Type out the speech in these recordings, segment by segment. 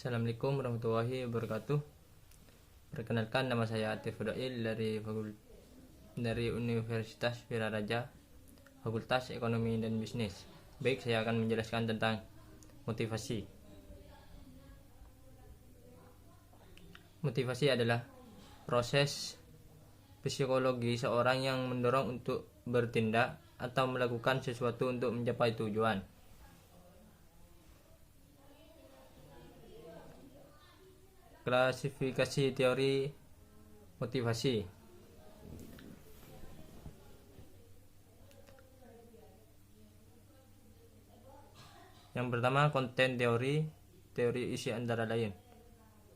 Assalamualaikum warahmatullahi wabarakatuh. Perkenalkan, nama saya Atif Fudail dari Universitas Viraraja, Fakultas Ekonomi dan Bisnis. Baik, saya akan menjelaskan tentang motivasi. Motivasi adalah proses psikologi seorang yang mendorong untuk bertindak atau melakukan sesuatu untuk mencapai tujuan. Klasifikasi teori motivasi. Yang pertama, konten teori isi antara lain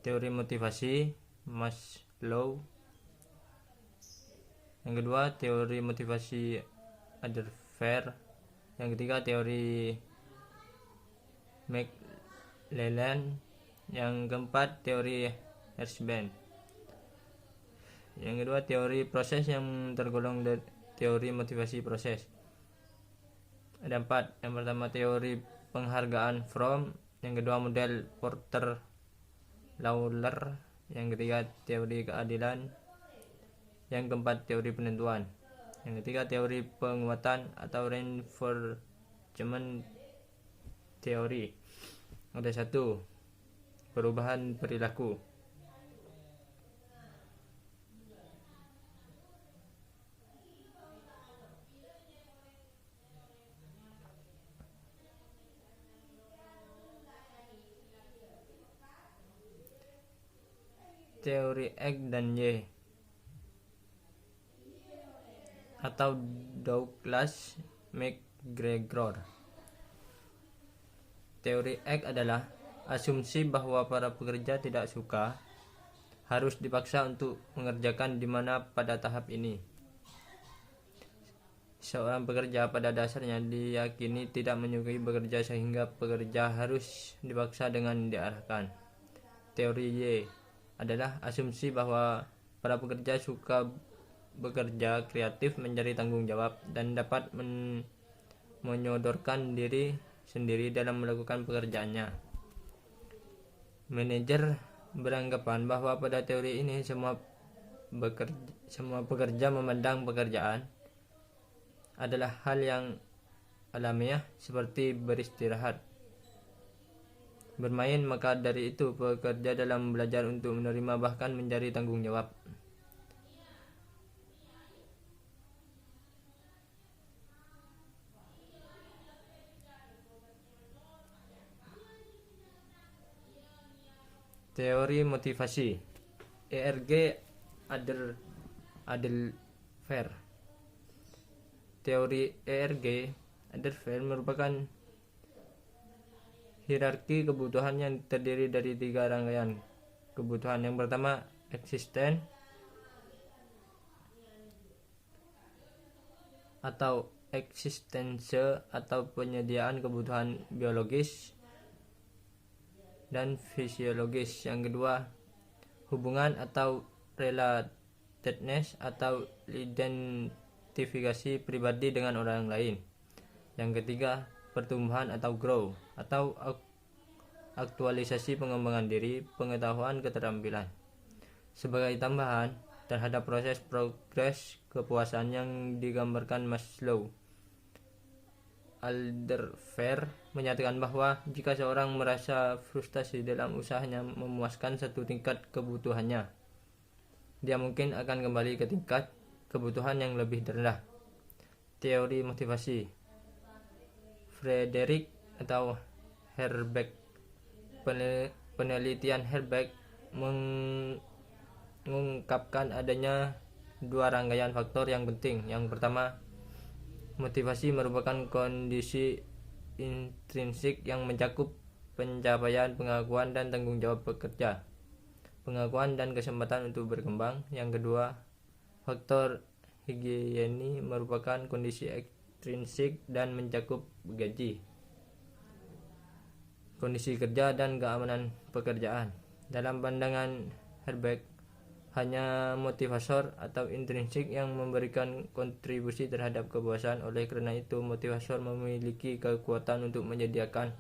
teori motivasi Maslow. Yang kedua, teori motivasi Adler. Yang ketiga, teori McLellan. Yang keempat, teori Herzberg. Yang kedua, teori proses yang tergolong dari teori motivasi proses. Ada 4. Yang pertama, teori penghargaan Fromm. Yang kedua, model Porter Lawler. Yang ketiga, teori keadilan. Yang keempat, teori penentuan. Yang ketiga, teori penguatan atau reinforcement teori. Ada 1, perubahan perilaku. Teori X dan Y atau Douglas McGregor. Teori X adalah asumsi bahwa para pekerja tidak suka harus dipaksa untuk mengerjakan, di mana pada tahap ini seorang pekerja pada dasarnya diyakini tidak menyukai bekerja sehingga pekerja harus dipaksa dengan diarahkan. Teori Y adalah asumsi bahwa para pekerja suka bekerja kreatif, mencari tanggung jawab, dan dapat menyodorkan diri sendiri dalam melakukan pekerjaannya. Manajer beranggapan bahwa pada teori ini semua pekerja memandang pekerjaan adalah hal yang alamiah seperti beristirahat, bermain. Maka dari itu pekerja dalam belajar untuk menerima bahkan mencari tanggung jawab. Teori motivasi ERG Adler. Teori ERG Adler merupakan hierarki kebutuhan yang terdiri dari 3 rangkaian kebutuhan. Yang pertama, eksisten atau eksistense atau penyediaan kebutuhan biologis dan fisiologis. Yang kedua, hubungan atau relatedness atau identifikasi pribadi dengan orang lain. Yang ketiga, pertumbuhan atau grow atau aktualisasi pengembangan diri, pengetahuan, keterampilan. Sebagai tambahan terhadap proses progres kepuasan yang digambarkan Maslow, Adler menyatakan bahwa jika seorang merasa frustasi dalam usahanya memuaskan satu tingkat kebutuhannya, dia mungkin akan kembali ke tingkat kebutuhan yang lebih rendah. Teori motivasi Frederick atau Herzberg. Penelitian Herzberg mengungkapkan adanya 2 rangkaian faktor yang penting. Yang pertama, motivasi merupakan kondisi intrinsik yang mencakup pencapaian, pengakuan, dan tanggung jawab pekerja, pengakuan dan kesempatan untuk berkembang. Yang kedua, faktor higiene merupakan kondisi ekstrinsik dan mencakup gaji, kondisi kerja, dan keamanan pekerjaan. Dalam pandangan Herzberg, hanya motivator atau intrinsik yang memberikan kontribusi terhadap kepuasan. Oleh karena itu, motivator memiliki kekuatan untuk menyediakan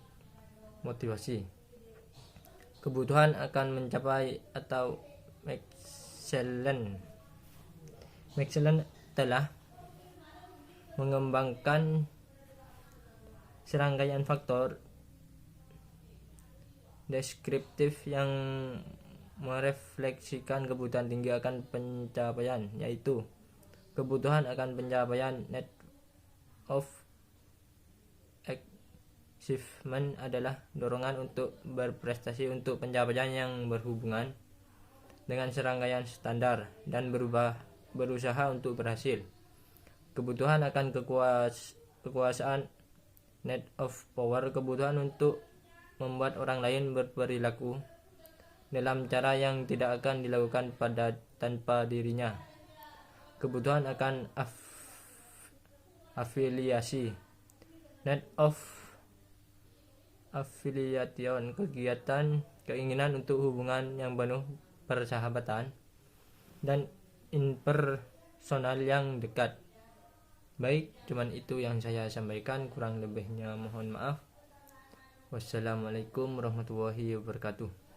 motivasi. kebutuhan akan mencapai atau Maxwell telah mengembangkan serangkaian faktor deskriptif yang merefleksikan kebutuhan tinggi akan pencapaian, yaitu kebutuhan akan pencapaian net of achievement adalah dorongan untuk berprestasi untuk pencapaian yang berhubungan dengan serangkaian standar dan berusaha untuk berhasil. Kebutuhan akan kekuasaan net of power, kebutuhan untuk membuat orang lain berperilaku dalam cara yang tidak akan dilakukan tanpa dirinya. Kebutuhan akan afiliasi, net of affiliation, kegiatan keinginan untuk hubungan yang penuh persahabatan dan impersonal yang dekat. Baik, cuman itu yang saya sampaikan, kurang lebihnya mohon maaf. Wassalamualaikum warahmatullahi wabarakatuh.